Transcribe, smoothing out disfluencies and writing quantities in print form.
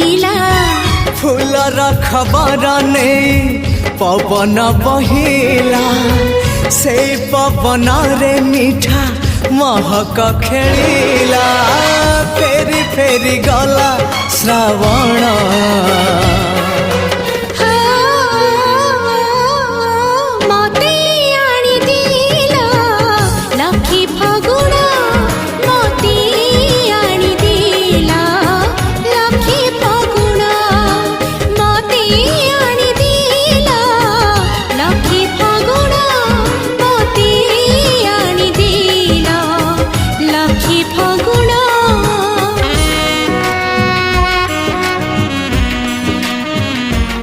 बहिला फूलर खबर नहीं पवन बहिला से पवन रे मीठा महक खेलिला फेरी फेरी गला श्रावण